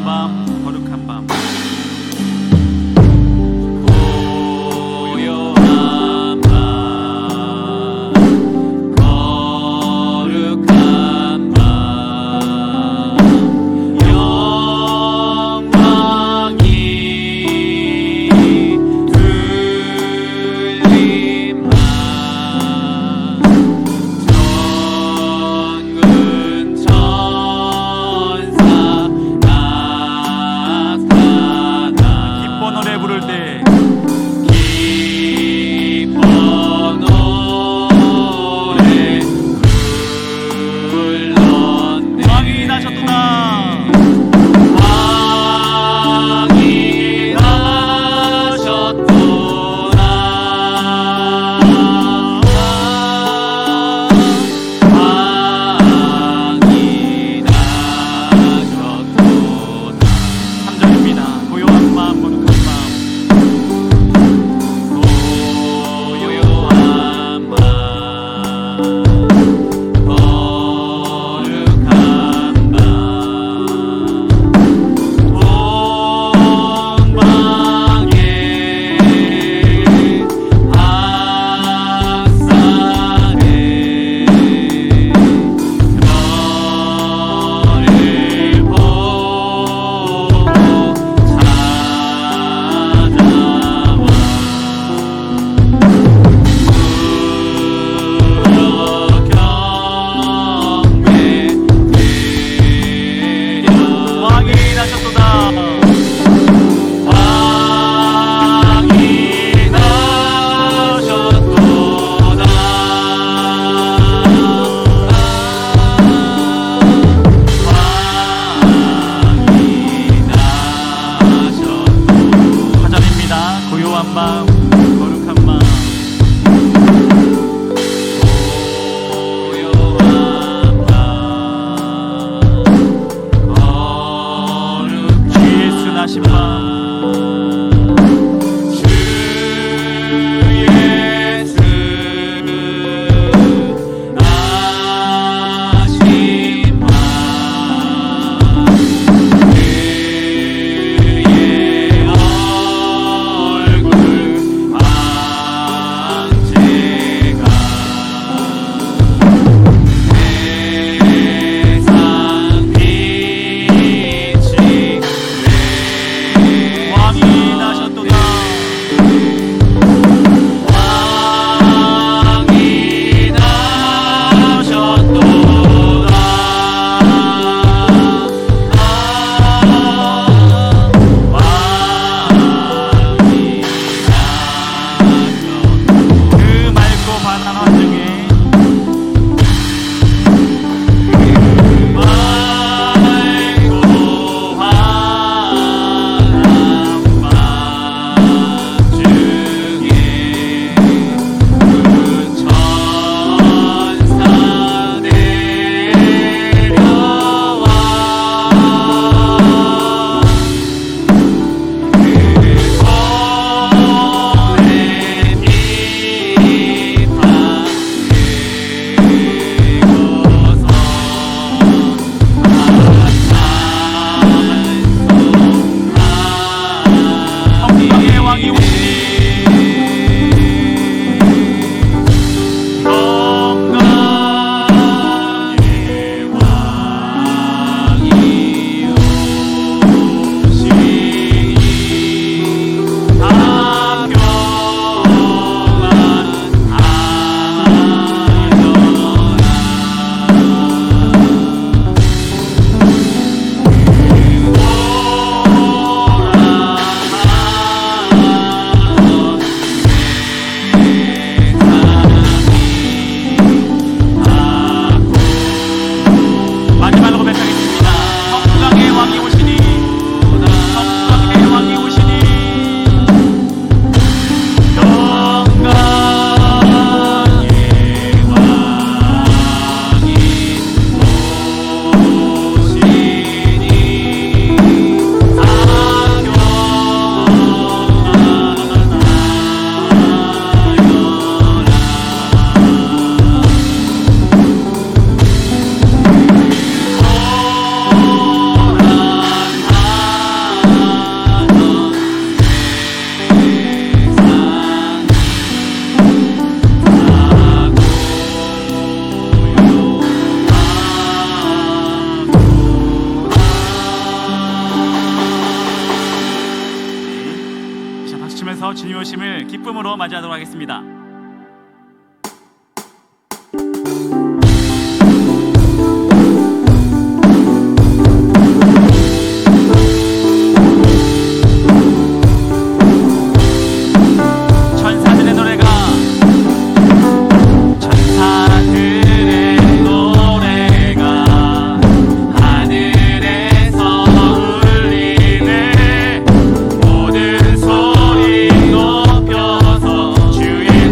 밤 거룩한 밤 고요한 밤 거룩한 밤 영광이 들린 밤 전군 천사 나타나 기뻐 노래 부를 때 기뻐 노래 불렀네 왕이 나셨구나 왕이 나셨구나 왕이 나셨구나 3절입니다. 고요한 밤 거룩한 밤 고요한 밤 거룩한 밤 동방의 학살에 너를 보고 왕이 나셨도다 왕이 나셨도다 왕이 나셨도다 4절입니다. 고요한 밤 거룩한 밤 고요한 밤 거룩한 주 예수 나신 밤 주 예수 나신 밤 그의 얼굴 황제가 세상 빛이 되셨네 주님 오심을 기쁨으로 맞이하도록 하겠습니다. 천사들의 노래가 하늘에서 울리네. 모든 소리 높여서 주의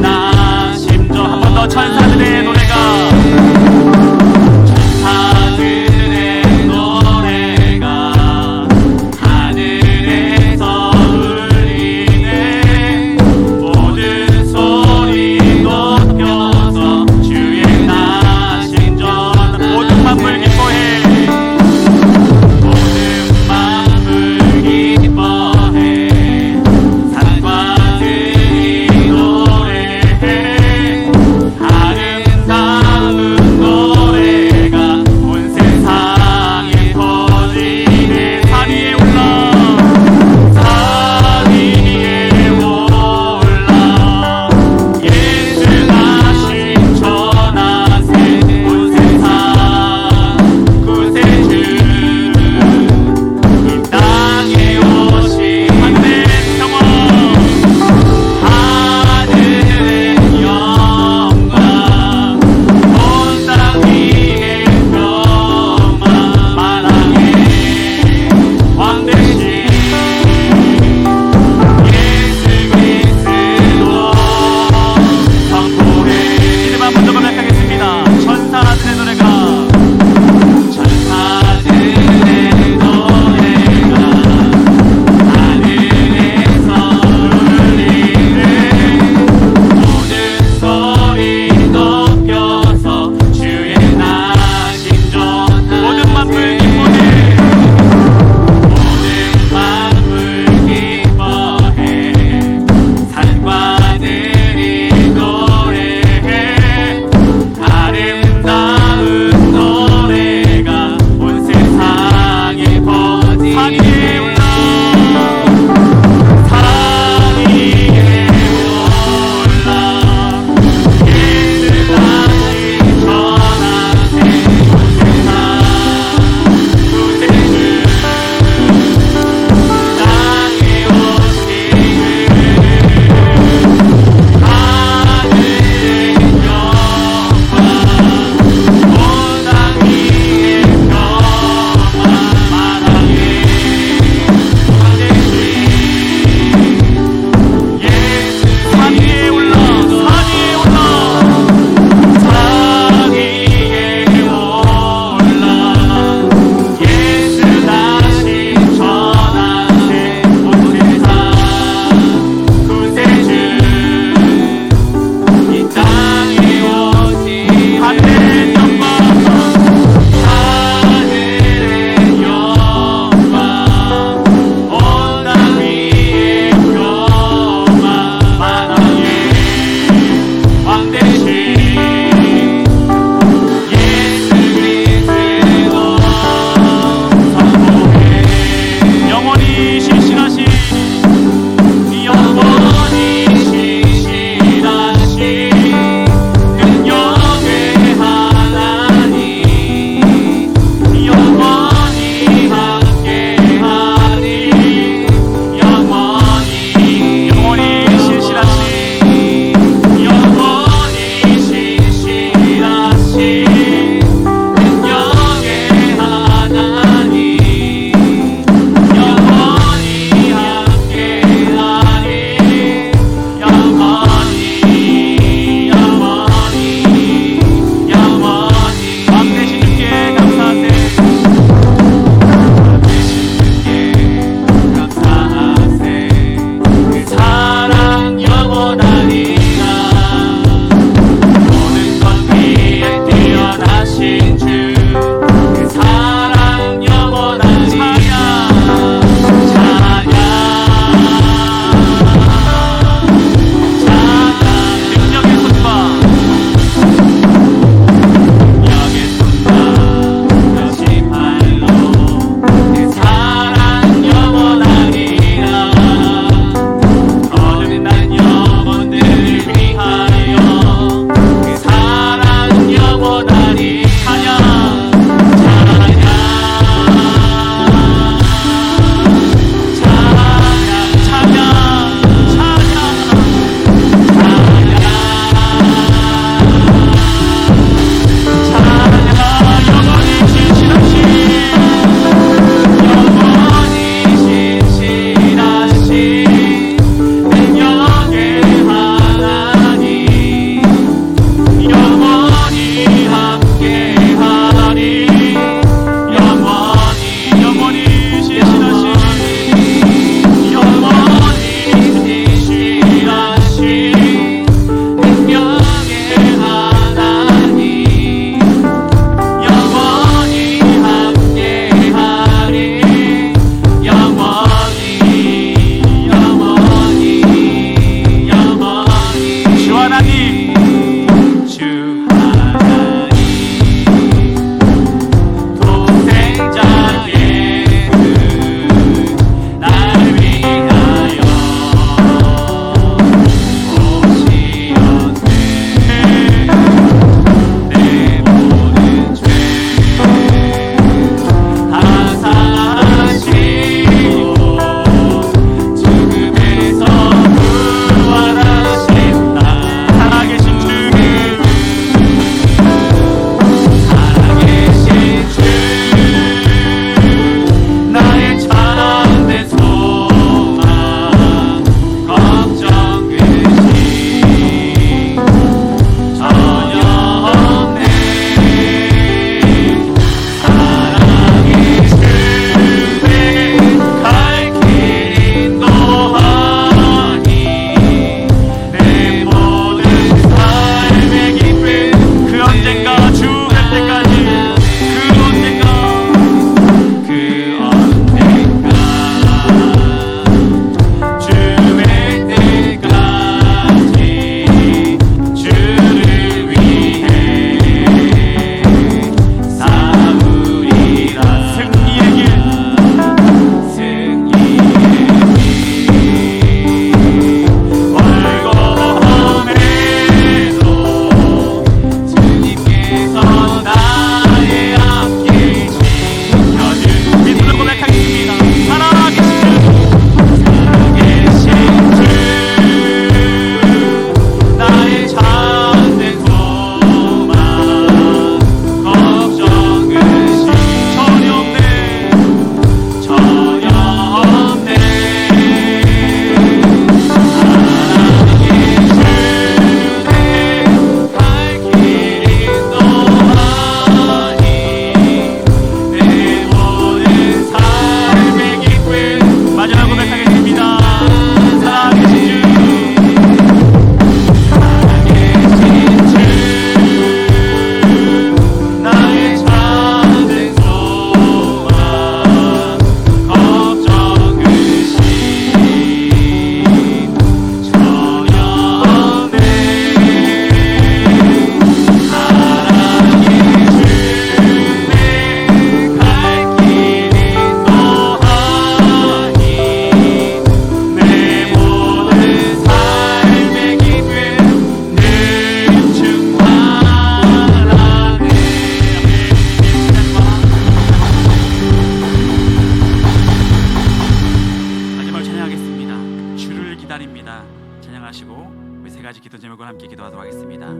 제목을 함께 기도하도록 하겠습니다.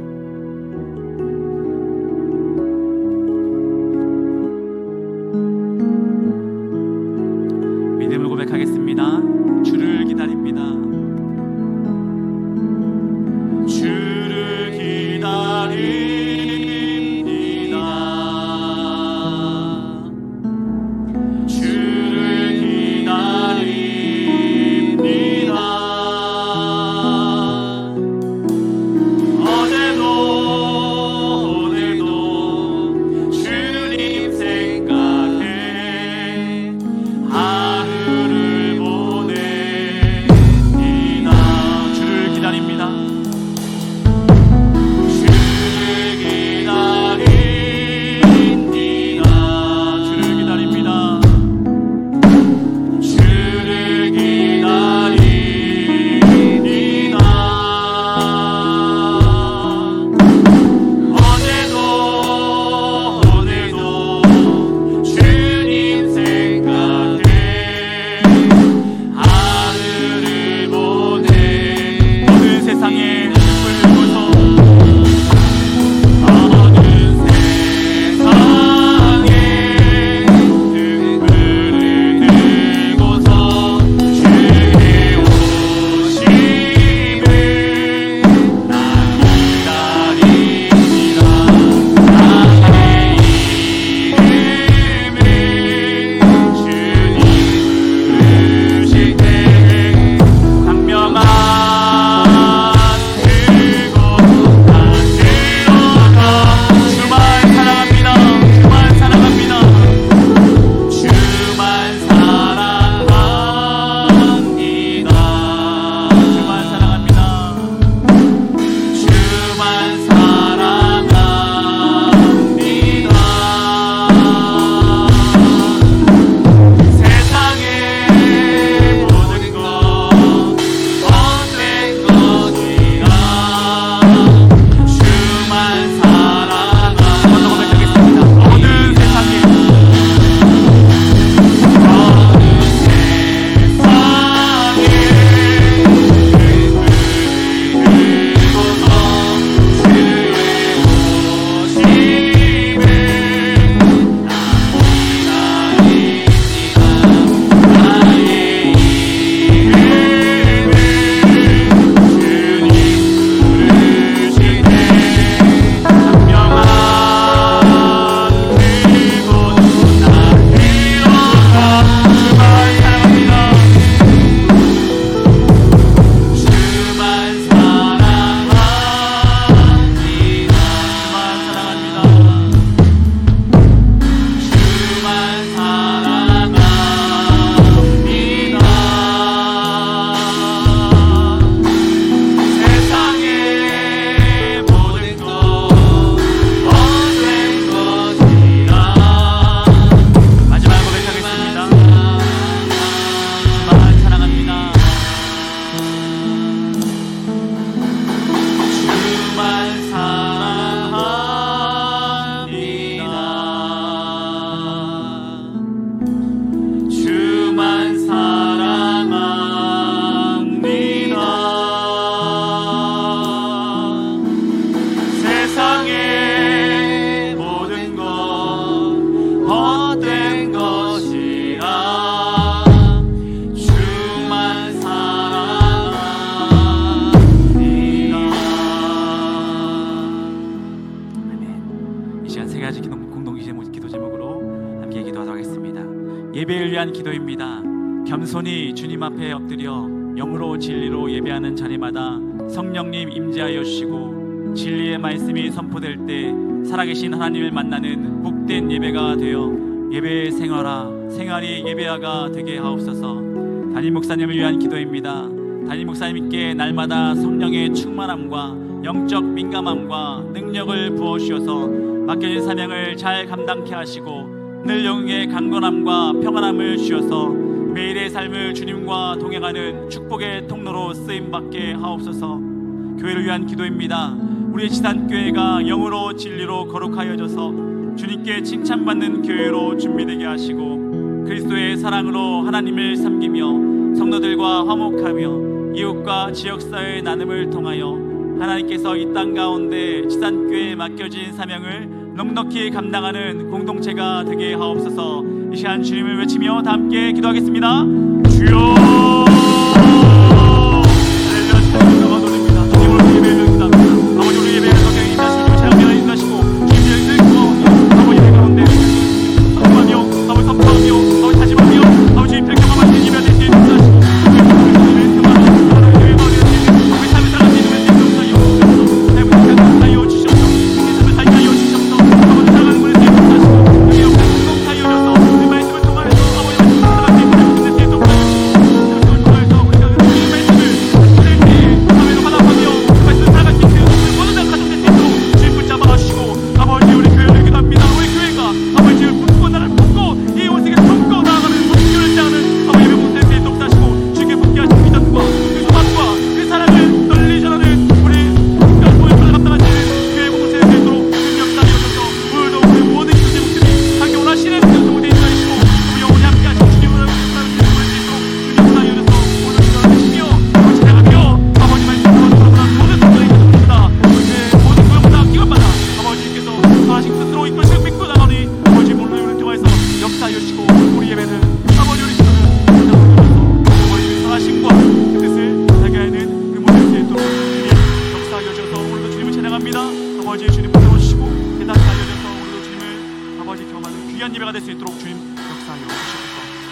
믿음을 고백하겠습니다. 주를 기다립니다. 주를 기다립니다. 주를 기다립니다. 오늘도 주님 생각해 하루를 보냅니다. 주를 기다립니다. 예배를 위한 기도입니다. 겸손히 주님 앞에 엎드려 영으로 진리로 예배하는 자리마다 성령님 임재하여 주시고 진리의 말씀이 선포될 때 살아계신 하나님을 만나는 복된 예배가 되어 예배의 생활이 예배화가 되게 하옵소서. 담임 목사님을 위한 기도입니다. 담임 목사님께 날마다 성령의 충만함과 영적 민감함과 능력을 부어주셔서 맡겨진 사명을 잘 감당케 하시고 늘 영의 강건함과 평안함을 주셔서 매일의 삶을 주님과 동행하는 축복의 통로로 쓰임받게 하옵소서. 교회를 위한 기도입니다. 우리 지산교회가 영으로 진리로 거룩하여져서 주님께 칭찬받는 교회로 준비되게 하시고 그리스도의 사랑으로 하나님을 섬기며 성도들과 화목하며 이웃과 지역사회의 나눔을 통하여 하나님께서 이 땅 가운데 지산교회에 맡겨진 사명을 넉넉히 감당하는 공동체가 되게 하옵소서. 이 시간 주님을 외치며 다 함께 기도하겠습니다. 주여! 할렐루야. 주님을 노래합니다. 주님을 예배를 드립니다. 아버지, 우리 예배를 더 인도하시고 찬양하여 인도하시고 주님의 은혜와 아버지 의 가운데 선포하며 아버지 선포하며 아버지 다짐하며 아버지 주님 백성과 같은 예배가 되시길 인도하시고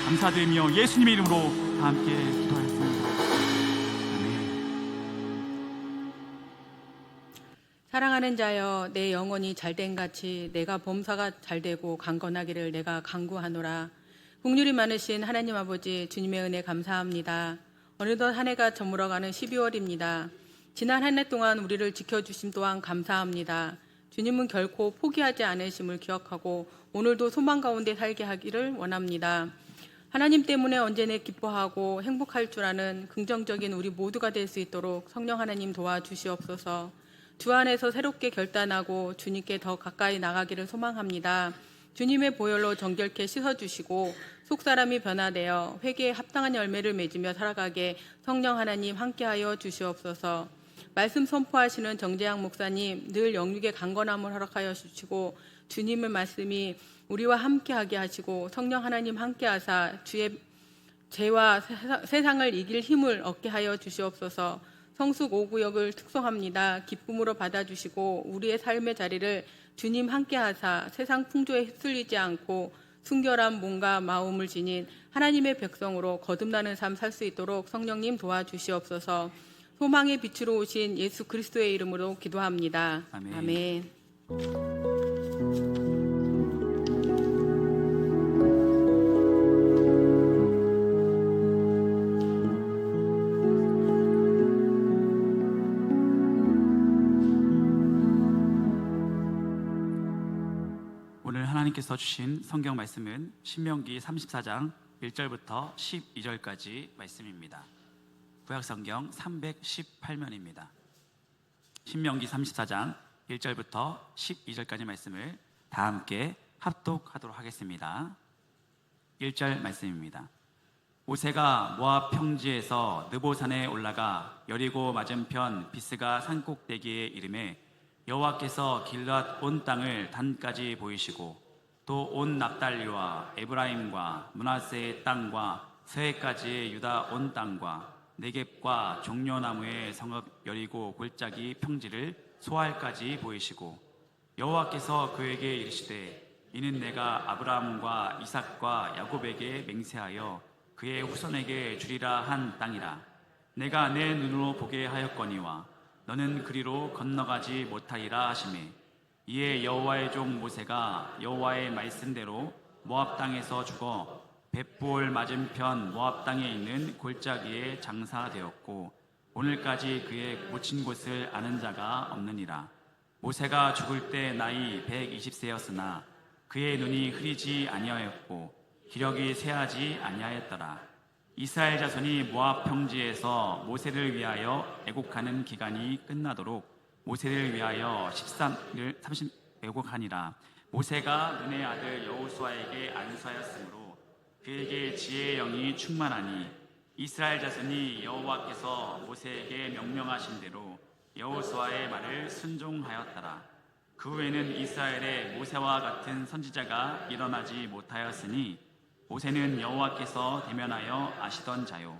감사드리며 예수님의 이름으로 다 함께 기도하였습니다. 사랑하는 자여, 내 영혼이 잘된 같이 내가 범사가 잘되고 강건하기를 내가 간구하노라. 국률이 많으신 하나님 아버지, 주님의 은혜 감사합니다. 어느덧 한 해가 저물어가는 12월입니다. 지난 한 해 동안 우리를 지켜주심 또한 감사합니다. 주님은 결코 포기하지 않으심을 기억하고 오늘도 소망 가운데 살게 하기를 원합니다. 하나님 때문에 언제나 기뻐하고 행복할 줄 아는 긍정적인 우리 모두가 될 수 있도록 성령 하나님 도와주시옵소서. 주 안에서 새롭게 결단하고 주님께 더 가까이 나가기를 소망합니다. 주님의 보혈로 정결케 씻어주시고 속사람이 변화되어 회개에 합당한 열매를 맺으며 살아가게 성령 하나님 함께하여 주시옵소서. 말씀 선포하시는 정재양 목사님 늘 영육의 강건함을 허락하여 주시고 주님의 말씀이 우리와 함께하게 하시고 성령 하나님 함께하사 주의 죄와 세상을 이길 힘을 얻게 하여 주시옵소서. 성숙 5구역을 특송합니다. 기쁨으로 받아주시고 우리의 삶의 자리를 주님 함께하사 세상 풍조에 휩쓸리지 않고 순결한 몸과 마음을 지닌 하나님의 백성으로 거듭나는 삶 살 수 있도록 성령님 도와주시옵소서. 소망의 빛으로 오신 예수 그리스도의 이름으로 기도합니다. 아멘. 아멘. 오늘 하나님께서 주신 성경 말씀은 신명기 34장 1절부터 12절까지 말씀입니다. 구약성경 318면입니다. 신명기 34장 1절부터 12절까지 말씀을 다 함께 합독하도록 하겠습니다. 1절 말씀입니다. 모세가 모압 평지에서 느보산에 올라가 여리고 맞은편 비스가 산꼭대기에 이름에 여호와께서 길앗 온 땅을 단까지 보이시고 또 온 납달리와 에브라임과 므낫세의 땅과 서해까지의 유다 온 땅과 네겝과 종려나무의 성읍 여리고 골짜기 평지를 소알까지 보이시고 여호와께서 그에게 이르시되 이는 내가 아브라함과 이삭과 야곱에게 맹세하여 그의 후손에게 주리라 한 땅이라. 내가 내 눈으로 보게 하였거니와 너는 그리로 건너가지 못하리라 하시매 이에 여호와의 종 모세가 여호와의 말씀대로 모압 땅에서 죽어 벳부올 맞은편 모압 땅에 있는 골짜기에 장사되었고 오늘까지 그의 묻힌 곳을 아는 자가 없느니라. 모세가 죽을 때 나이 120세였으나 그의 눈이 흐리지 아니하였고 기력이 쇠하지 아니하였더라. 이스라엘 자손이 모압 평지에서 모세를 위하여 애곡하는 기간이 끝나도록 모세를 위하여 13일 30 애곡하니라. 모세가 눈의 아들 여호수아에게 안수하였으므로 그에게 지혜의 영이 충만하니 이스라엘 자손이 여호와께서 모세에게 명령하신 대로 여호수아의 말을 순종하였더라. 그 후에는 이스라엘에 모세와 같은 선지자가 일어나지 못하였으니 모세는 여호와께서 대면하여 아시던 자요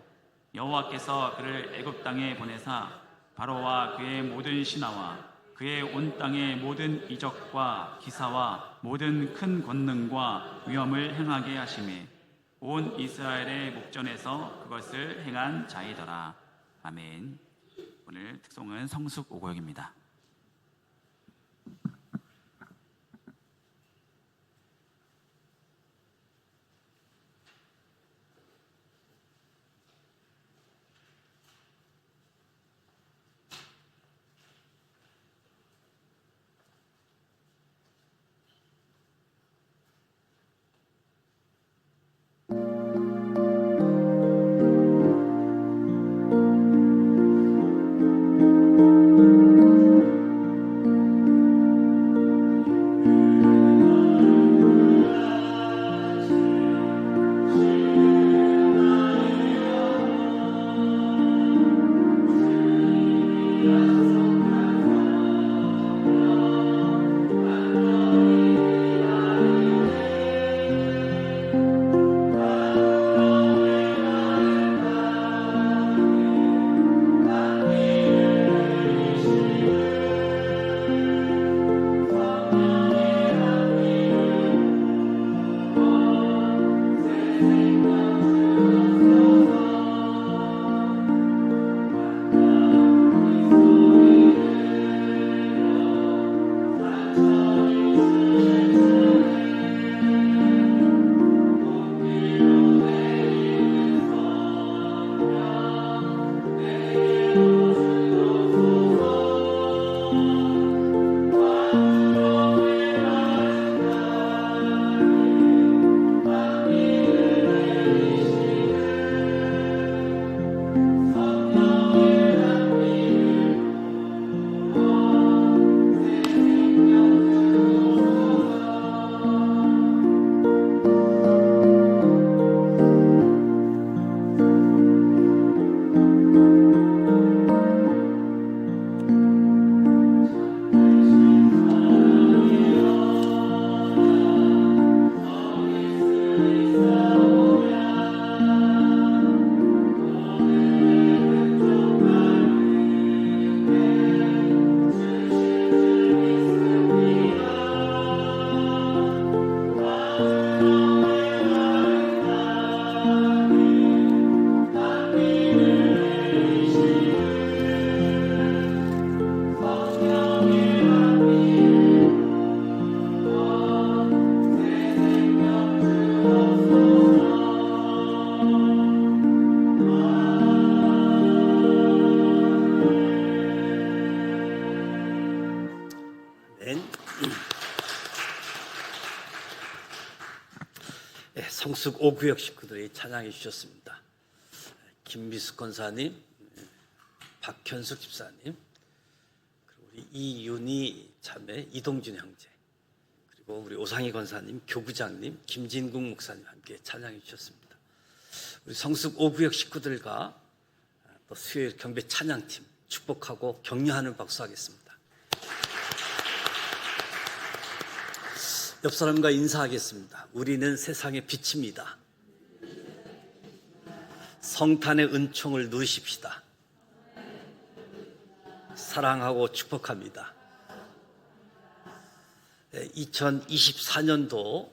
여호와께서 그를 애굽 땅에 보내사 바로와 그의 모든 신하와 그의 온 땅의 모든 이적과 기사와 모든 큰 권능과 위엄을 행하게 하심에 온 이스라엘의 목전에서 그것을 행한 자이더라. 아멘. 오늘 특송은 성숙 5구역입니다. 성숙 5구역 식구들이 찬양해 주셨습니다. 김미숙 권사님, 박현숙 집사님, 그리고 우리 이윤희 자매, 이동준 형제, 그리고 우리 오상희 권사님, 교구장님, 김진국 목사님 함께 찬양해 주셨습니다. 우리 성숙 5구역 식구들과 또 수요일 경배 찬양팀 축복하고 격려하는 박수 하겠습니다. 옆 사람과 인사하겠습니다. 우리는 세상의 빛입니다. 성탄의 은총을 누리십시다. 사랑하고 축복합니다. 2024년도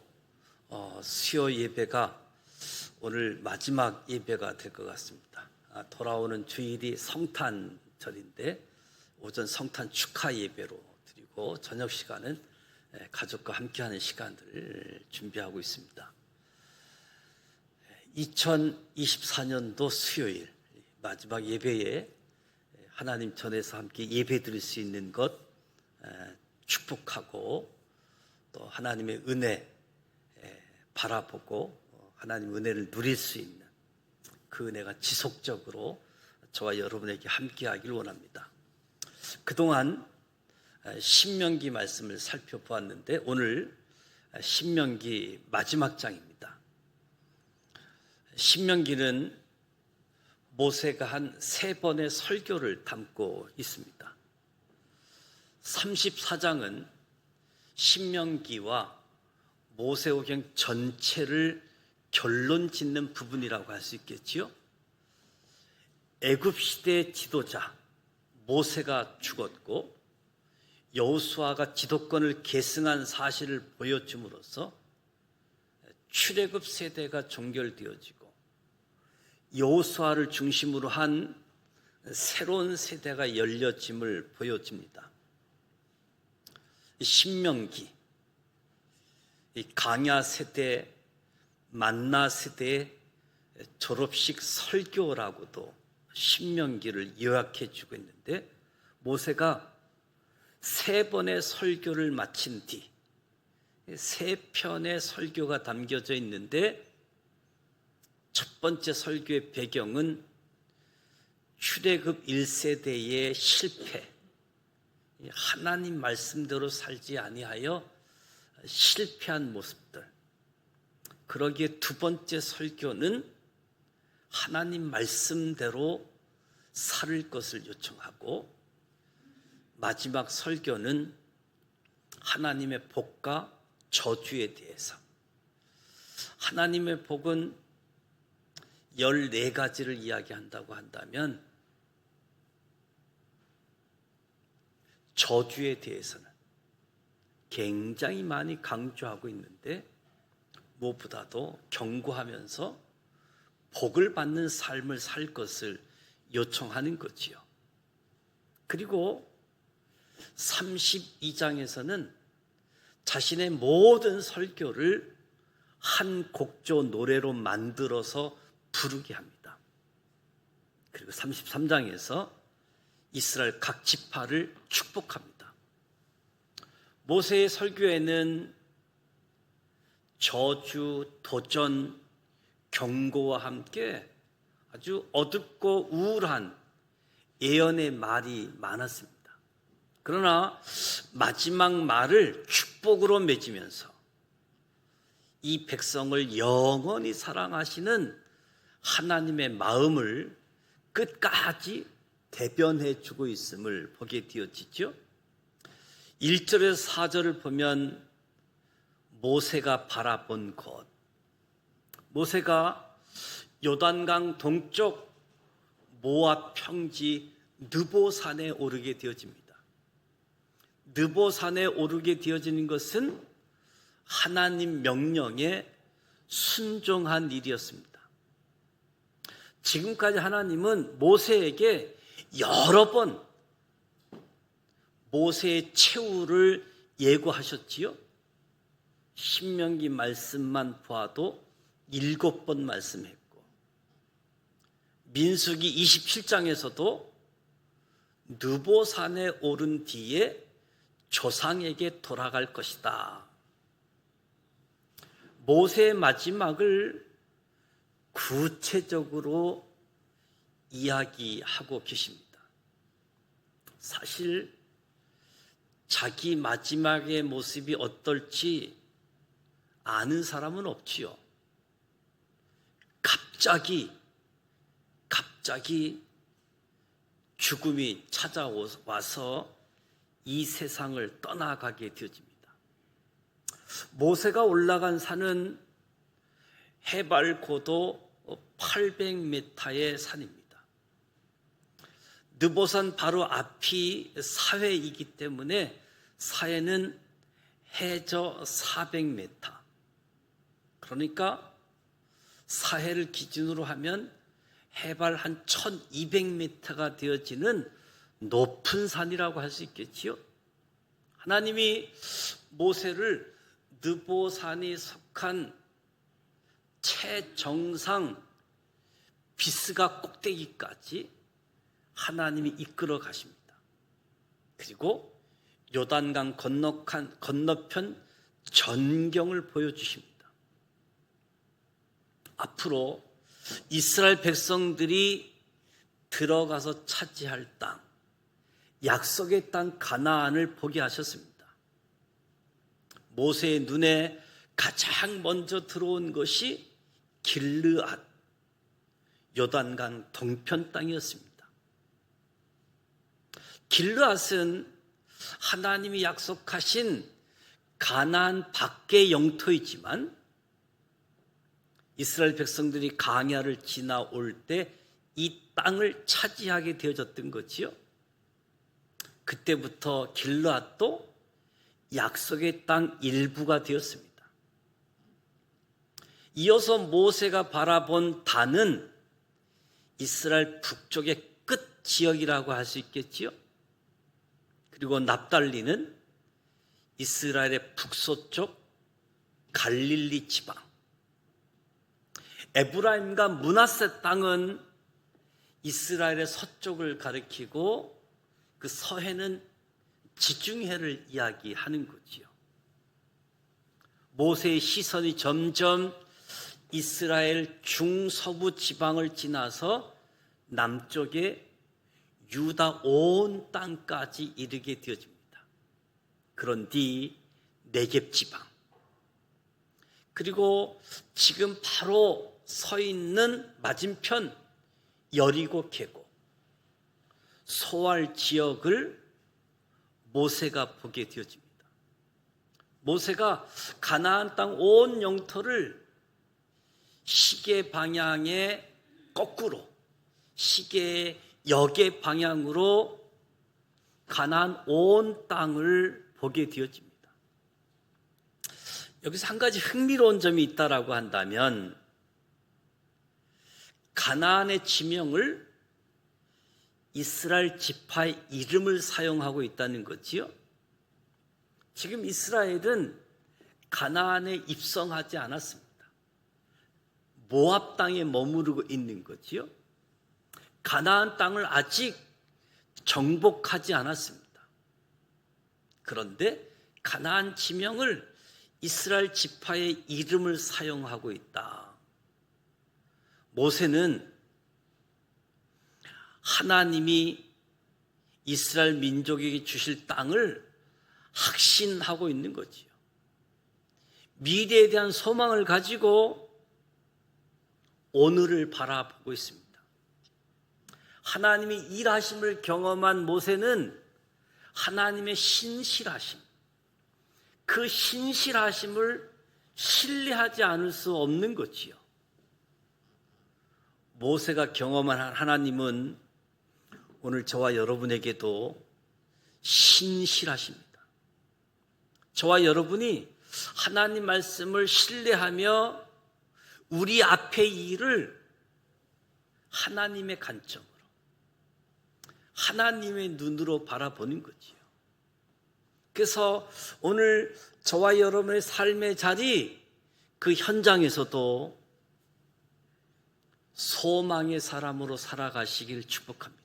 수요 예배가 오늘 마지막 예배가 될 것 같습니다. 돌아오는 주일이 성탄절인데 오전 성탄 축하 예배로 드리고 저녁 시간은 가족과 함께하는 시간들을 준비하고 있습니다. 2024년도 수요일 마지막 예배에 하나님 전에서 함께 예배 드릴 수 있는 것 축복하고 또 하나님의 은혜 바라보고 하나님의 은혜를 누릴 수 있는 그 은혜가 지속적으로 저와 여러분에게 함께하길 원합니다. 그동안 신명기 말씀을 살펴보았는데 오늘 신명기 마지막 장입니다. 신명기는 모세가 한 3번의 설교를 담고 있습니다. 34장은 신명기와 모세오경 전체를 결론 짓는 부분이라고 할 수 있겠지요. 애굽 시대의 지도자 모세가 죽었고 여호수아가 지도권을 계승한 사실을 보여줌으로써 출애굽 세대가 종결되어지고 여호수아를 중심으로 한 새로운 세대가 열려짐을 보여집니다. 신명기, 이 강야 세대, 만나 세대의 졸업식 설교라고도 신명기를 요약해 주고 있는데, 모세가 3번의 설교를 마친 뒤 3편의 설교가 담겨져 있는데, 첫 번째 설교의 배경은 출애굽 1세대의 실패, 하나님 말씀대로 살지 아니하여 실패한 모습들. 그러기에 두 번째 설교는 하나님 말씀대로 살 것을 요청하고, 마지막 설교는 하나님의 복과 저주에 대해서. 하나님의 복은 14가지를 이야기한다고 한다면, 저주에 대해서는 굉장히 많이 강조하고 있는데, 무엇보다도 경고하면서 복을 받는 삶을 살 것을 요청하는 거지요. 그리고 32장에서는 자신의 모든 설교를 한 곡조 노래로 만들어서 부르게 합니다. 그리고 33장에서 이스라엘 각 지파를 축복합니다. 모세의 설교에는 저주, 도전, 경고와 함께 아주 어둡고 우울한 예언의 말이 많았습니다. 그러나 마지막 말을 축복으로 맺으면서 이 백성을 영원히 사랑하시는 하나님의 마음을 끝까지 대변해 주고 있음을 보게 되어지죠. 1절에서 4절을 보면 모세가 바라본 곳, 모세가 요단강 동쪽 모압 평지 느보산에 오르게 되어집니다. 느보산에 오르게 되어지는 것은 하나님 명령에 순종한 일이었습니다. 지금까지 하나님은 모세에게 여러 번 모세의 최후를 예고하셨지요. 신명기 말씀만 보아도 7번 말씀했고, 민수기 27장에서도 느보산에 오른 뒤에 조상에게 돌아갈 것이다. 모세의 마지막을 구체적으로 이야기하고 계십니다. 사실 자기 마지막의 모습이 어떨지 아는 사람은 없지요. 갑자기 죽음이 찾아와서 이 세상을 떠나가게 되어집니다. 모세가 올라간 산은 해발 고도 800m의 산입니다. 느보산 바로 앞이 사회이기 때문에 사해는 해저 400m, 그러니까 사해를 기준으로 하면 해발 한 1200m가 되어지는 높은 산이라고 할 수 있겠지요. 하나님이 모세를 느보산이 속한 최정상 비스가 꼭대기까지 하나님이 이끌어 가십니다. 그리고 요단강 건너편 전경을 보여주십니다. 앞으로 이스라엘 백성들이 들어가서 차지할 땅, 약속의 땅 가나안을 보게 하셨습니다. 모세의 눈에 가장 먼저 들어온 것이 길르앗, 요단강 동편 땅이었습니다. 길르앗은 하나님이 약속하신 가나안 밖의 영토이지만 이스라엘 백성들이 광야를 지나올 때 이 땅을 차지하게 되어졌던 거지요. 그때부터 길르앗도 약속의 땅 일부가 되었습니다. 이어서 모세가 바라본 단은 이스라엘 북쪽의 끝 지역이라고 할 수 있겠지요. 그리고 납달리는 이스라엘의 북서쪽 갈릴리 지방, 에브라임과 므낫세 땅은 이스라엘의 서쪽을 가리키고 그 서해는 지중해를 이야기하는 거지요. 모세의 시선이 점점 이스라엘 중서부 지방을 지나서 남쪽의 유다 온 땅까지 이르게 되어집니다. 그런 뒤 네겝 지방, 그리고 지금 바로 서 있는 맞은편 여리고 계곡, 소알 지역을 모세가 보게 되어집니다. 모세가 가나안 땅 온 영토를 시계 방향의 거꾸로, 시계의 역의 방향으로 가나안 온 땅을 보게 되어집니다. 여기서 한 가지 흥미로운 점이 있다라고 한다면 가나안의 지명을 이스라엘 지파의 이름을 사용하고 있다는 거지요. 지금 이스라엘은 가나안에 입성하지 않았습니다. 모압 땅에 머무르고 있는 거지요. 가나안 땅을 아직 정복하지 않았습니다. 그런데 가나안 지명을 이스라엘 지파의 이름을 사용하고 있다. 모세는 하나님이 이스라엘 민족에게 주실 땅을 확신하고 있는 거지요. 미래에 대한 소망을 가지고 오늘을 바라보고 있습니다. 하나님이 일하심을 경험한 모세는 하나님의 신실하심, 그 신실하심을 신뢰하지 않을 수 없는 거지요. 모세가 경험한 하나님은 오늘 저와 여러분에게도 신실하십니다. 저와 여러분이 하나님 말씀을 신뢰하며 우리 앞의 일을 하나님의 관점으로, 하나님의 눈으로 바라보는 거지요. 그래서 오늘 저와 여러분의 삶의 자리, 그 현장에서도 소망의 사람으로 살아가시길 축복합니다.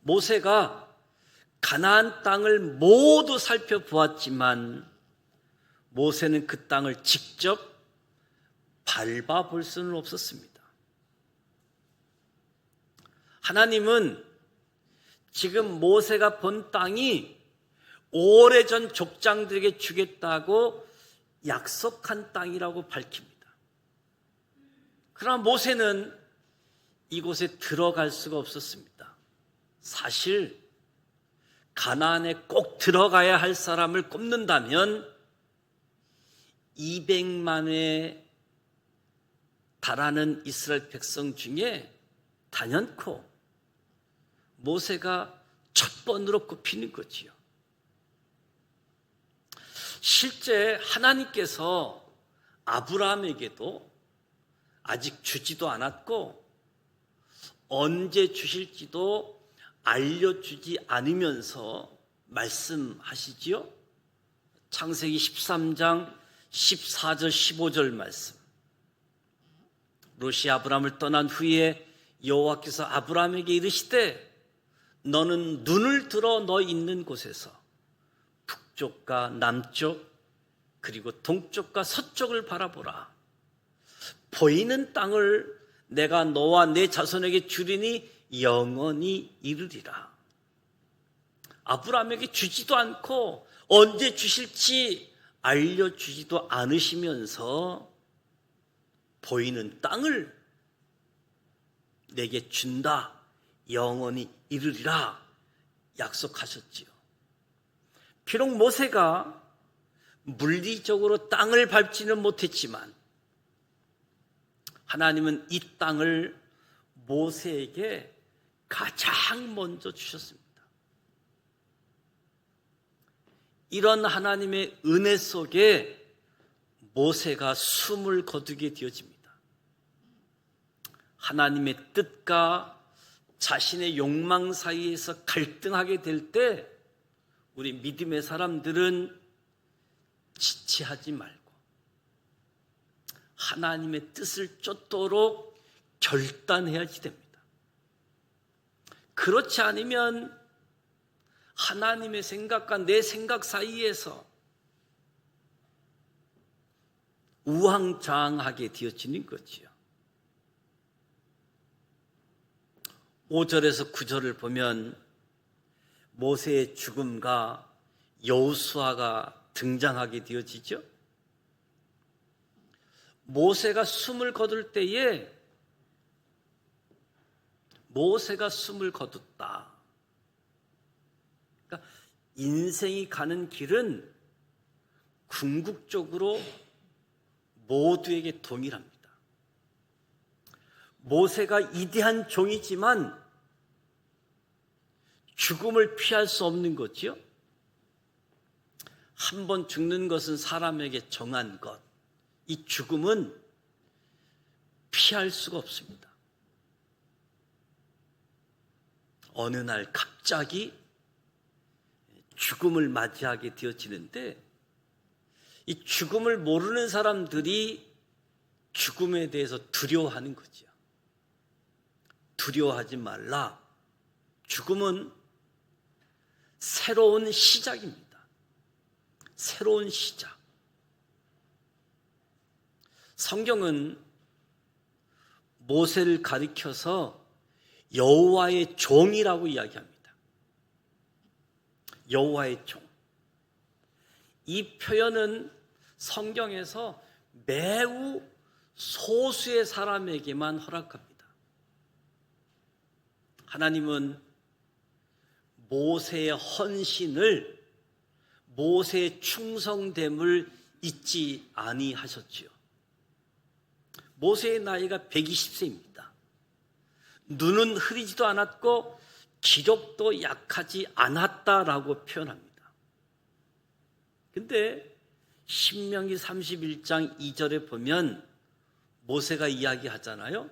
모세가 가나안 땅을 모두 살펴보았지만 모세는 그 땅을 직접 밟아볼 수는 없었습니다. 하나님은 지금 모세가 본 땅이 오래전 족장들에게 주겠다고 약속한 땅이라고 밝힙니다. 그러나 모세는 이곳에 들어갈 수가 없었습니다. 사실 가나안에 꼭 들어가야 할 사람을 꼽는다면 200만에 달하는 이스라엘 백성 중에 단연코 모세가 첫 번으로 꼽히는 거지요. 실제 하나님께서 아브라함에게도 아직 주지도 않았고 언제 주실지도 알려주지 않으면서 말씀하시지요. 창세기 13장 14절 15절 말씀. 롯이 아브라함을 떠난 후에 여호와께서 아브라함에게 이르시되 너는 눈을 들어 너 있는 곳에서 북쪽과 남쪽 그리고 동쪽과 서쪽을 바라보라. 보이는 땅을 내가 너와 내 자손에게 주리니 영원히 이르리라. 아브라함에게 주지도 않고 언제 주실지 알려주지도 않으시면서 보이는 땅을 내게 준다. 영원히 이르리라. 약속하셨지요. 비록 모세가 물리적으로 땅을 밟지는 못했지만 하나님은 이 땅을 모세에게 가장 먼저 주셨습니다. 이런 하나님의 은혜 속에 모세가 숨을 거두게 되어집니다. 하나님의 뜻과 자신의 욕망 사이에서 갈등하게 될 때 우리 믿음의 사람들은 지체하지 말고 하나님의 뜻을 쫓도록 결단해야지 됩니다. 그렇지 않으면 하나님의 생각과 내 생각 사이에서 우왕좌왕하게 되어지는 거지요. 5절에서 9절을 보면 모세의 죽음과 여호수아가 등장하게 되어지죠. 모세가 숨을 거둘 때에 모세가 숨을 거뒀다. 그러니까 인생이 가는 길은 궁극적으로 모두에게 동일합니다. 모세가 위대한 종이지만 죽음을 피할 수 없는 거지요. 한 번 죽는 것은 사람에게 정한 것. 이 죽음은 피할 수가 없습니다. 어느 날 갑자기 죽음을 맞이하게 되어지는데 이 죽음을 모르는 사람들이 죽음에 대해서 두려워하는 거죠. 두려워하지 말라. 죽음은 새로운 시작입니다. 새로운 시작. 성경은 모세를 가리켜서 여호와의 종이라고 이야기합니다. 여호와의 종. 이 표현은 성경에서 매우 소수의 사람에게만 허락합니다. 하나님은 모세의 헌신을, 모세의 충성됨을 잊지 아니하셨지요. 모세의 나이가 120세입니다. 눈은 흐리지도 않았고 기력도 약하지 않았다라고 표현합니다. 근데 신명기 31장 2절에 보면 모세가 이야기하잖아요.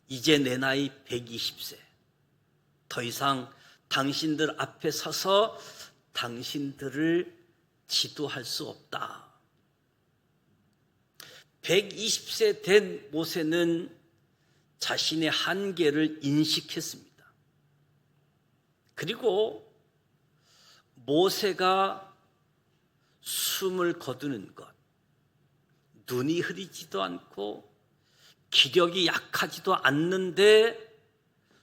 이제 내 나이 120세. 더 이상 당신들 앞에 서서 당신들을 지도할 수 없다. 120세 된 모세는 자신의 한계를 인식했습니다. 그리고 모세가 숨을 거두는 것, 눈이 흐리지도 않고 기력이 약하지도 않는데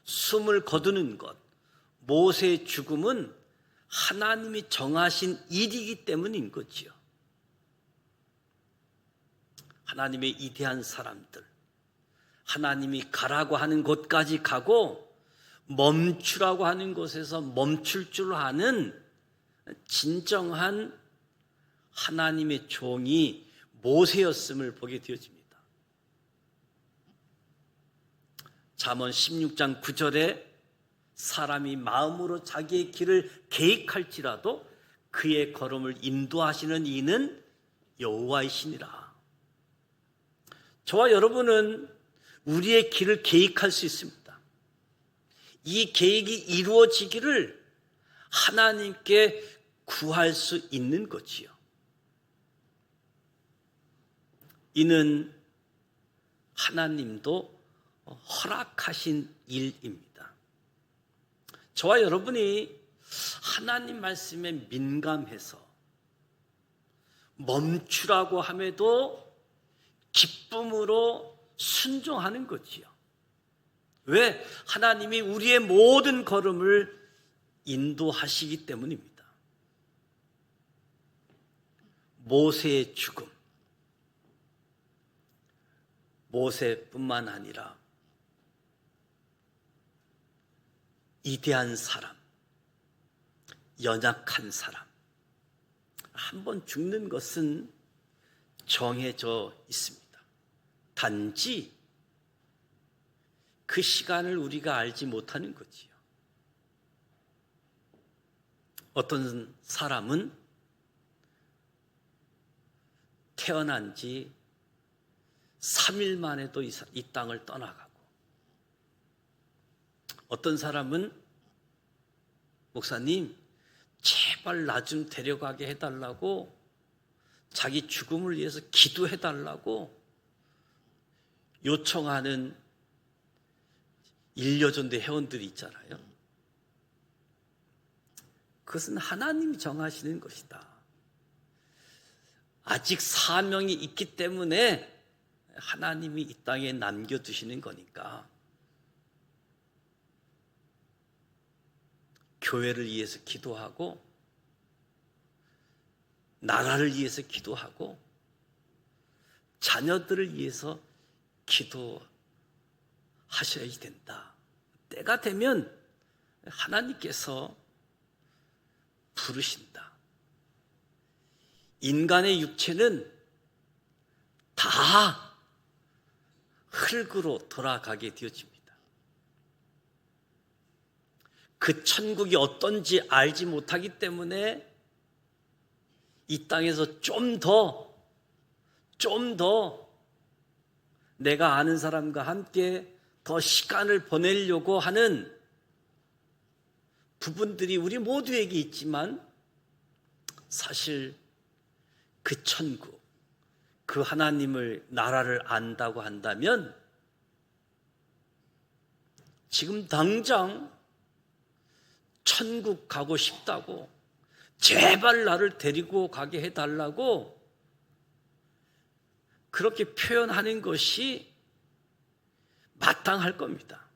숨을 거두는 것, 모세의 죽음은 하나님이 정하신 일이기 때문인 거지요. 하나님의 위대한 사람들, 하나님이 가라고 하는 곳까지 가고 멈추라고 하는 곳에서 멈출 줄 아는 진정한 하나님의 종이 모세였음을 보게 되어집니다. 잠언 16장 9절에 사람이 마음으로 자기의 길을 계획할지라도 그의 걸음을 인도하시는 이는 여호와이시니라. 저와 여러분은 우리의 길을 계획할 수 있습니다. 이 계획이 이루어지기를 하나님께 구할 수 있는 거지요. 이는 하나님도 허락하신 일입니다. 저와 여러분이 하나님 말씀에 민감해서 멈추라고 함에도 기쁨으로 순종하는 거지요. 왜? 하나님이 우리의 모든 걸음을 인도하시기 때문입니다. 모세의 죽음, 모세뿐만 아니라 위대한 사람, 연약한 사람, 한번 죽는 것은 정해져 있습니다. 단지 그 시간을 우리가 알지 못하는 거지요. 어떤 사람은 태어난 지 3일 만에도 이 땅을 떠나가고, 어떤 사람은 목사님 제발 나 좀 데려가게 해달라고 자기 죽음을 위해서 기도해달라고 요청하는 일여전대 회원들이 있잖아요. 그것은 하나님이 정하시는 것이다. 아직 사명이 있기 때문에 하나님이 이 땅에 남겨두시는 거니까 교회를 위해서 기도하고 나라를 위해서 기도하고 자녀들을 위해서 기도하셔야 된다. 때가 되면 하나님께서 부르신다. 인간의 육체는 다 흙으로 돌아가게 되어집니다. 그 천국이 어떤지 알지 못하기 때문에 이 땅에서 좀 더 내가 아는 사람과 함께 더 시간을 보내려고 하는 부분들이 우리 모두에게 있지만, 사실 그 천국, 그 하나님을, 나라를 안다고 한다면 지금 당장 천국 가고 싶다고, 제발 나를 데리고 가게 해달라고 그렇게 표현하는 것이 마땅할 겁니다.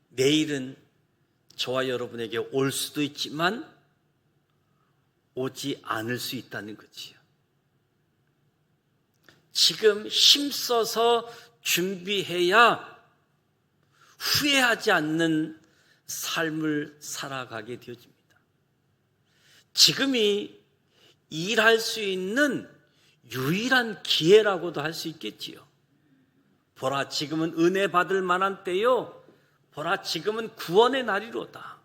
내일은 저와 여러분에게 올 수도 있지만 오지 않을 수 있다는 거지요. 지금 힘써서 준비해야 후회하지 않는 삶을 살아가게 되어집니다. 지금이 일할 수 있는 유일한 기회라고도 할 수 있겠지요. 보라, 지금은 은혜 받을 만한 때요. 보라, 지금은 구원의 날이로다.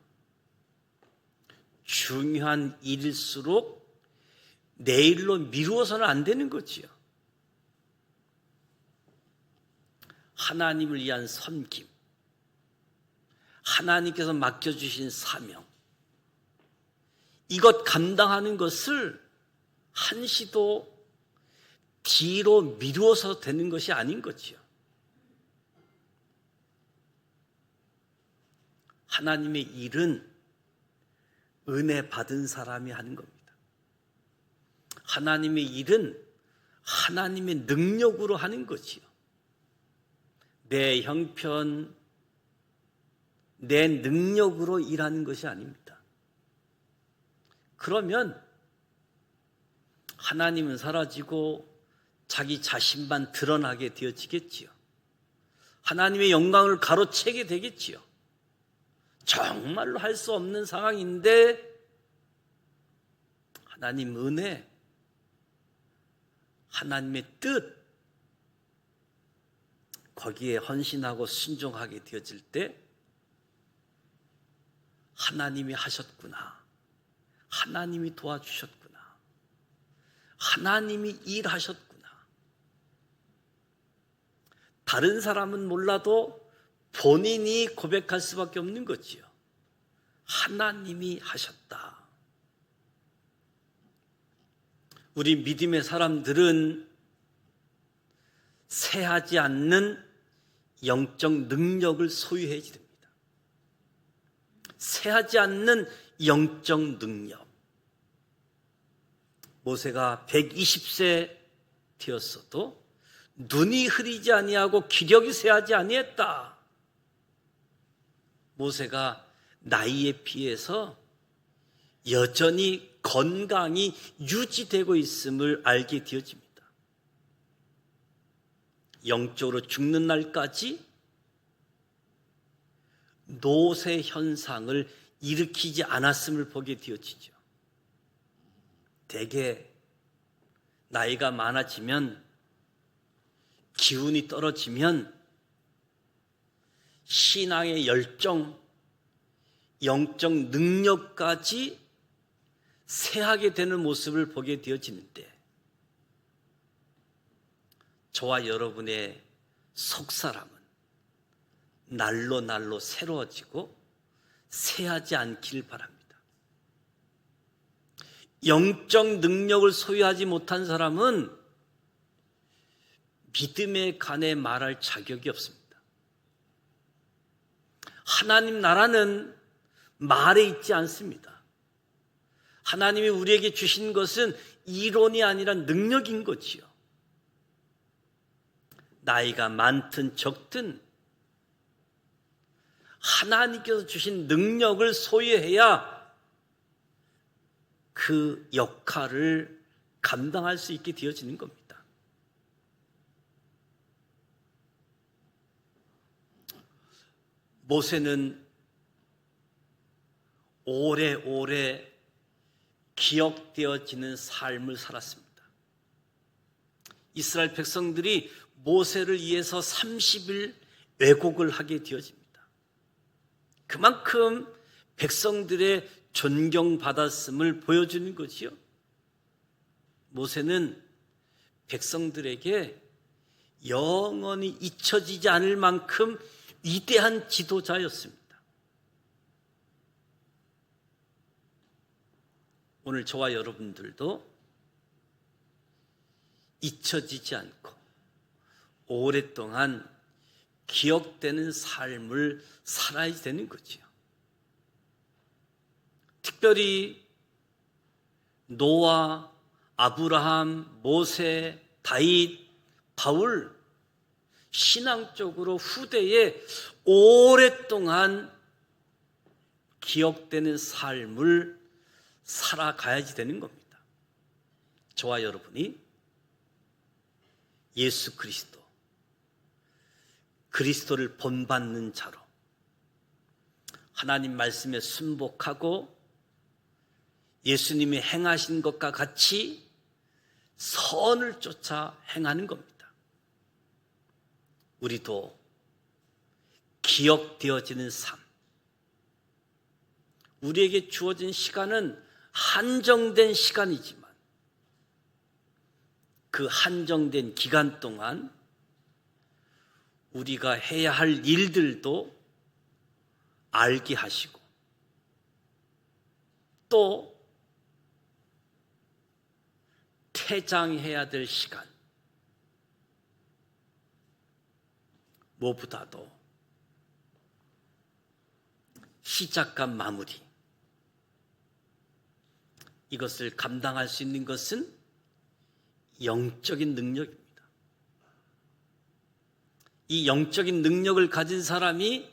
중요한 일일수록 내일로 미루어서는 안 되는 거지요. 하나님을 위한 섬김, 하나님께서 맡겨주신 사명, 이것 감당하는 것을 한시도 뒤로 미루어서 되는 것이 아닌 거지요. 하나님의 일은 은혜 받은 사람이 하는 겁니다. 하나님의 일은 하나님의 능력으로 하는 거지요. 내 형편, 내 능력으로 일하는 것이 아닙니다. 그러면 하나님은 사라지고 자기 자신만 드러나게 되어지겠지요. 하나님의 영광을 가로채게 되겠지요. 정말로 할 수 없는 상황인데 하나님 은혜, 하나님의 뜻, 거기에 헌신하고 순종하게 되어질 때 하나님이 하셨구나, 하나님이 도와주셨구나, 하나님이 일하셨구나. 다른 사람은 몰라도 본인이 고백할 수밖에 없는 거지요. 하나님이 하셨다. 우리 믿음의 사람들은 새하지 않는 영적 능력을 소유해야 됩니다. 새하지 않는 영적 능력. 모세가 120세 되었어도 눈이 흐리지 아니하고 기력이 쇠하지 아니했다. 모세가 나이에 비해서 여전히 건강이 유지되고 있음을 알게 되어집니다. 영적으로 죽는 날까지 노쇠 현상을 일으키지 않았음을 보게 되어지죠. 대개 나이가 많아지면, 기운이 떨어지면 신앙의 열정, 영적 능력까지 쇠하게 되는 모습을 보게 되어지는데, 저와 여러분의 속사람은 날로 날로 새로워지고 쇠하지 않길 바랍니다. 영적 능력을 소유하지 못한 사람은 믿음에 관해 말할 자격이 없습니다. 하나님 나라는 말에 있지 않습니다. 하나님이 우리에게 주신 것은 이론이 아니라 능력인 거지요. 나이가 많든 적든 하나님께서 주신 능력을 소유해야 그 역할을 감당할 수 있게 되어지는 겁니다. 모세는 오래오래 기억되어지는 삶을 살았습니다. 이스라엘 백성들이 모세를 위해서 30일 왜곡을 하게 되어집니다. 그만큼 백성들의 존경받았음을 보여주는 거지요. 모세는 백성들에게 영원히 잊혀지지 않을 만큼 위대한 지도자였습니다. 오늘 저와 여러분들도 잊혀지지 않고 오랫동안 기억되는 삶을 살아야 되는 거지요. 특별히 노아, 아브라함, 모세, 다윗, 바울, 신앙적으로 후대에 오랫동안 기억되는 삶을 살아가야지 되는 겁니다. 저와 여러분이 예수 그리스도를 본받는 자로 하나님 말씀에 순복하고 예수님이 행하신 것과 같이 선을 쫓아 행하는 겁니다. 우리도 기억되어지는 삶, 우리에게 주어진 시간은 한정된 시간이지만 그 한정된 기간 동안 우리가 해야 할 일들도 알게 하시고 또 퇴장해야 될 시간, 무엇보다도 시작과 마무리, 이것을 감당할 수 있는 것은 영적인 능력입니다. 이 영적인 능력을 가진 사람이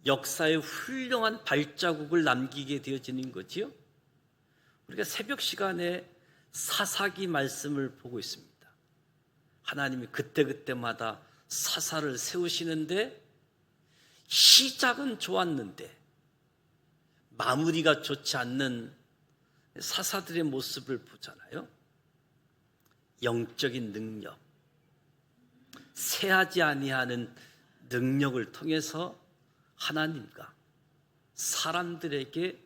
역사에 훌륭한 발자국을 남기게 되어지는 거지요. 우리가 새벽 시간에 사사기 말씀을 보고 있습니다. 하나님이 그때그때마다 사사를 세우시는데 시작은 좋았는데 마무리가 좋지 않는 사사들의 모습을 보잖아요. 영적인 능력, 쇠하지 아니하는 능력을 통해서 하나님과 사람들에게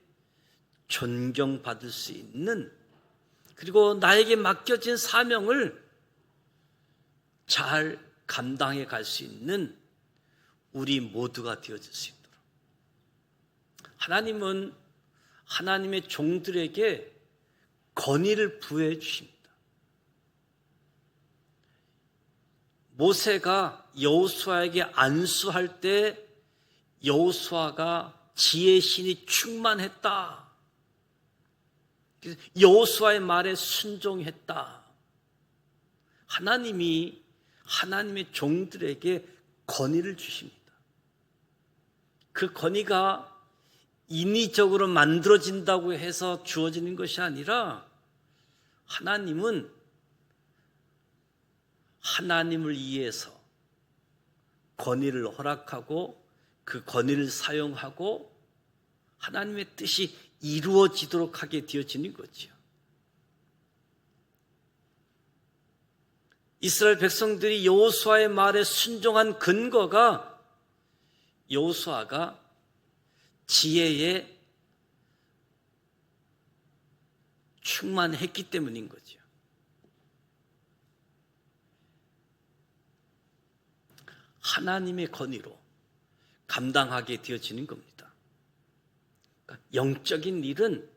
존경받을 수 있는, 그리고 나에게 맡겨진 사명을 잘 감당해 갈 수 있는 우리 모두가 되어질 수 있도록 하나님은 하나님의 종들에게 권위를 부여해 주십니다. 모세가 여호수아에게 안수할 때 여호수아가 지혜의 신이 충만했다. 여호수아의 말에 순종했다. 하나님이 하나님의 종들에게 권위를 주십니다. 그 권위가 인위적으로 만들어진다고 해서 주어지는 것이 아니라 하나님은 하나님을 위해서 권위를 허락하고 그 권위를 사용하고 하나님의 뜻이 이루어지도록 하게 되어지는 거지요. 이스라엘 백성들이 여호수아의 말에 순종한 근거가 여호수아가 지혜에 충만했기 때문인 거죠. 하나님의 권위로 감당하게 되어지는 겁니다. 그러니까 영적인 일은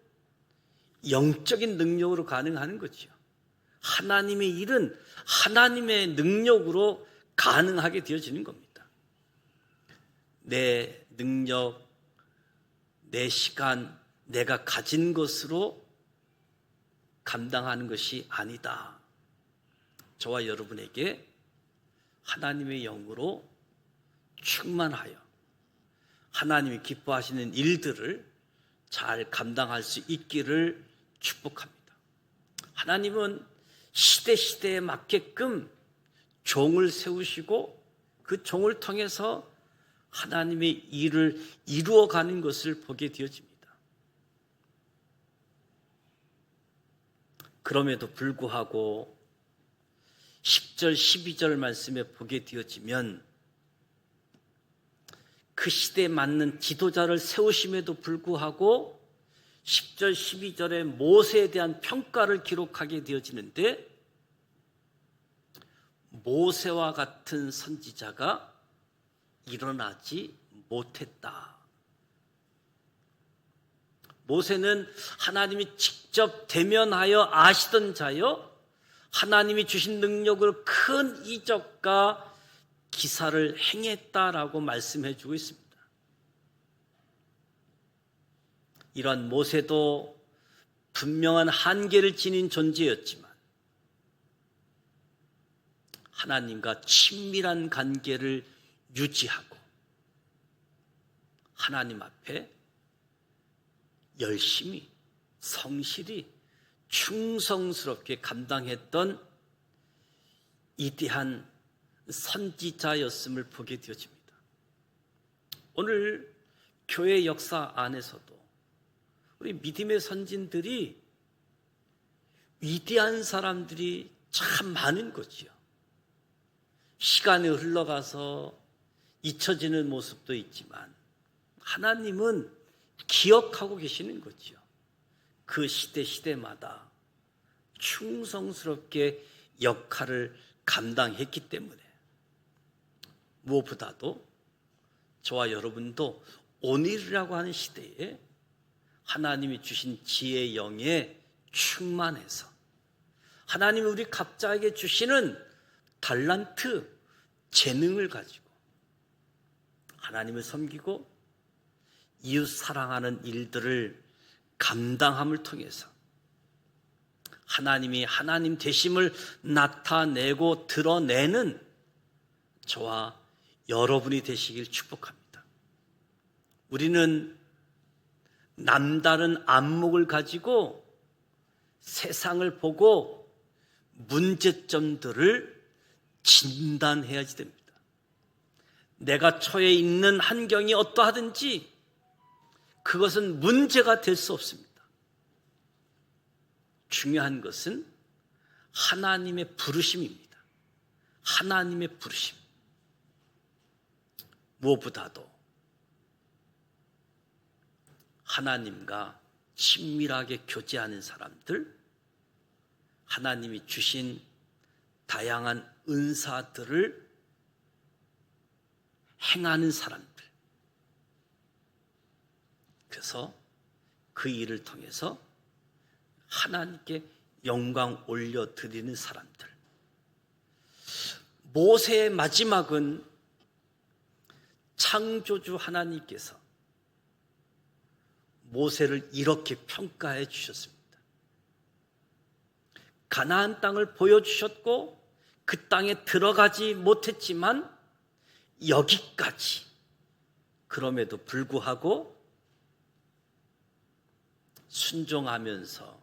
영적인 능력으로 가능하는 거죠. 하나님의 일은 하나님의 능력으로 가능하게 되어지는 겁니다. 내 능력, 내 시간, 내가 가진 것으로 감당하는 것이 아니다. 저와 여러분에게 하나님의 영으로 충만하여 하나님이 기뻐하시는 일들을 잘 감당할 수 있기를 축복합니다. 하나님은 시대에 맞게끔 종을 세우시고 그 종을 통해서 하나님의 일을 이루어가는 것을 보게 되어집니다. 그럼에도 불구하고 10절, 12절 말씀에 보게 되어지면 그 시대에 맞는 지도자를 세우심에도 불구하고 10절, 12절에 모세에 대한 평가를 기록하게 되어지는데 모세와 같은 선지자가 일어나지 못했다. 모세는 하나님이 직접 대면하여 아시던 자요, 하나님이 주신 능력으로 큰 이적과 기사를 행했다라고 말씀해 주고 있습니다. 이러한 모세도 분명한 한계를 지닌 존재였지만 하나님과 친밀한 관계를 유지하고 하나님 앞에 열심히 성실히 충성스럽게 감당했던 위대한 선지자였음을 보게 되어집니다. 오늘 교회 역사 안에서도 우리 믿음의 선진들이 위대한 사람들이 참 많은 거지요. 시간이 흘러가서 잊혀지는 모습도 있지만 하나님은 기억하고 계시는 거지요. 그 시대마다 충성스럽게 역할을 감당했기 때문에 무엇보다도 저와 여러분도 오늘이라고 하는 시대에 하나님이 주신 지혜의 영에 충만해서 하나님이 우리 각자에게 주시는 달란트, 재능을 가지고 하나님을 섬기고 이웃 사랑하는 일들을 감당함을 통해서 하나님이 하나님 되심을 나타내고 드러내는 저와 여러분이 되시길 축복합니다. 우리는 남다른 안목을 가지고 세상을 보고 문제점들을 진단해야지 됩니다. 내가 처해 있는 환경이 어떠하든지 그것은 문제가 될 수 없습니다. 중요한 것은 하나님의 부르심입니다. 하나님의 부르심. 무엇보다도 하나님과 친밀하게 교제하는 사람들, 하나님이 주신 다양한 은사들을 행하는 사람들, 그래서 그 일을 통해서 하나님께 영광 올려드리는 사람들. 모세의 마지막은 창조주 하나님께서 모세를 이렇게 평가해 주셨습니다. 가나안 땅을 보여주셨고 그 땅에 들어가지 못했지만 여기까지, 그럼에도 불구하고 순종하면서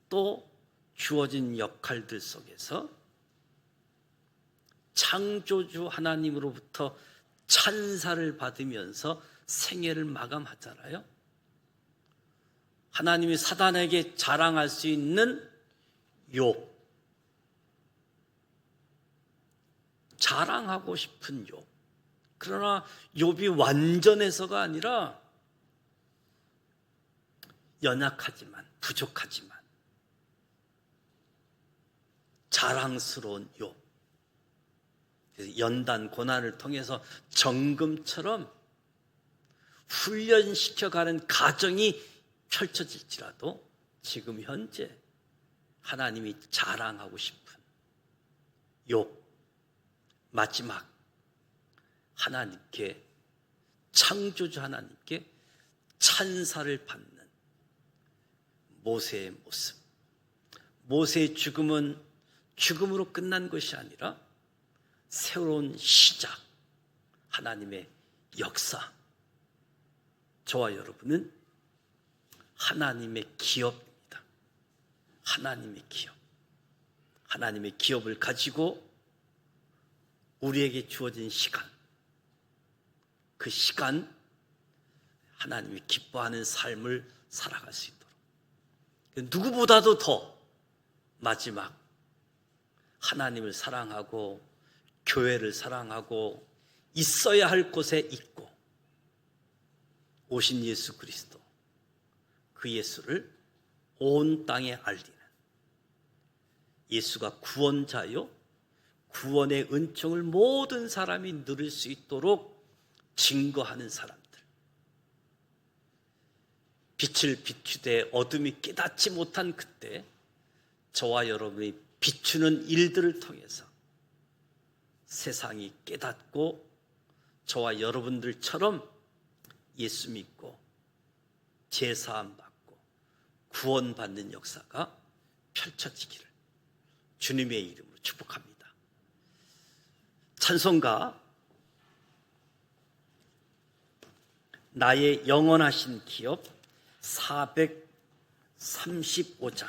또 주어진 역할들 속에서 창조주 하나님으로부터 찬사를 받으면서 생애를 마감하잖아요. 하나님이 사단에게 자랑할 수 있는 욥, 자랑하고 싶은 욥. 그러나 욥이 완전해서가 아니라 연약하지만, 부족하지만 자랑스러운 욥. 그래서 연단 고난을 통해서 정금처럼 훈련시켜가는 과정이 펼쳐질지라도 지금 현재 하나님이 자랑하고 싶은 욥, 마지막 하나님께, 창조주 하나님께 찬사를 받는 모세의 모습. 모세의 죽음은 죽음으로 끝난 것이 아니라 새로운 시작, 하나님의 역사. 저와 여러분은 하나님의 기업입니다. 하나님의 기업. 하나님의 기업을 가지고 우리에게 주어진 시간, 그 시간 하나님이 기뻐하는 삶을 살아갈 수 있도록, 누구보다도 더 마지막 하나님을 사랑하고 교회를 사랑하고 있어야 할 곳에 있고 오신 예수 그리스도, 그 예수를 온 땅에 알리는, 예수가 구원자요 구원의 은총을 모든 사람이 누릴 수 있도록 증거하는 사람들, 빛을 비추되 어둠이 깨닫지 못한 그때 저와 여러분이 비추는 일들을 통해서 세상이 깨닫고 저와 여러분들처럼 예수 믿고 제사함 받고 구원받는 역사가 펼쳐지기를 주님의 이름으로 축복합니다. 찬송가 나의 영원하신 기업 435장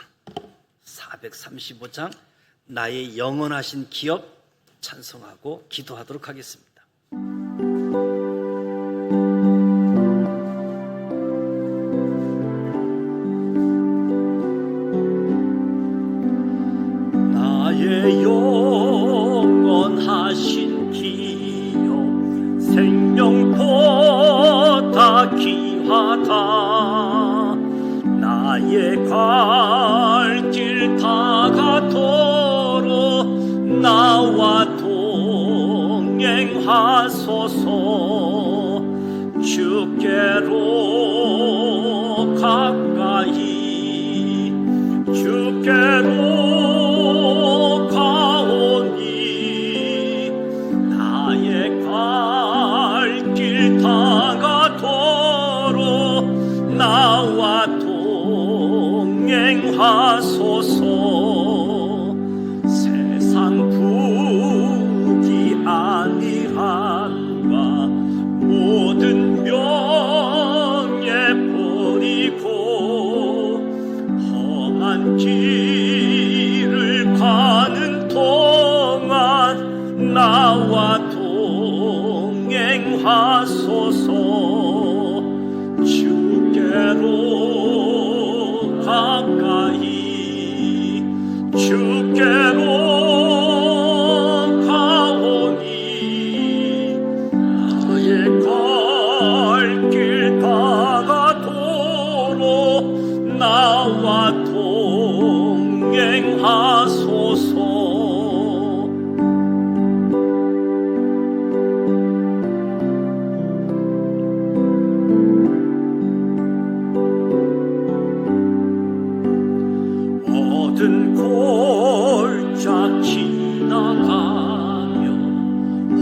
나의 영원하신 기업 찬송하고 기도하도록 하겠습니다. 나의 영원하신 기업 생명보다 귀하다. 나의 갈 길 다가도록 나와 동행하소서. 주께로 가까이 주께로 가오니 나의 갈 길 다가도록 나와 동행하소서. 세상 부귀 아니한가 모든 명예 버리고 험한 길을 가는 동안 나와 동행하소서. 주께로 가까이 주께로 가오니 나의 갈 길 다가도록 나와 동행하소서. 모든 골짜 지나가며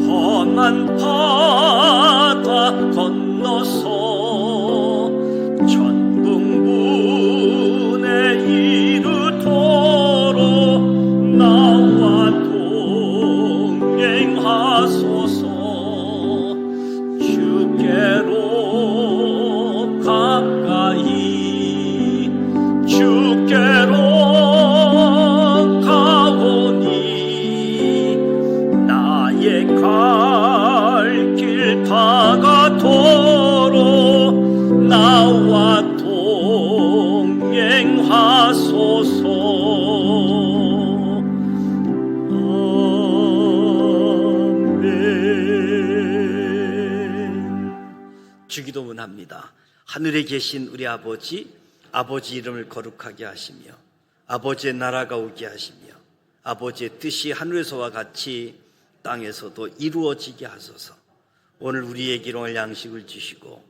험한 바다 건너서 천국문에 이르도록 나와 동행하소서. 주께로 가까이 주께로 가오니 나의 갈 길 축원합니다. 하늘에 계신 우리 아버지, 아버지 이름을 거룩하게 하시며 아버지의 나라가 오게 하시며 아버지의 뜻이 하늘에서와 같이 땅에서도 이루어지게 하소서. 오늘 우리에게 일용할 양식을 주시고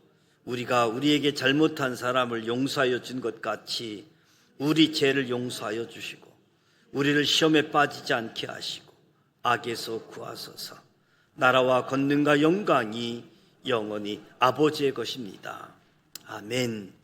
우리가 우리에게 잘못한 사람을 용서하여 준 것 같이 우리 죄를 용서하여 주시고 우리를 시험에 빠지지 않게 하시고 악에서 구하소서. 나라와 권능과 영광이 영원히 아버지의 것입니다. 아멘.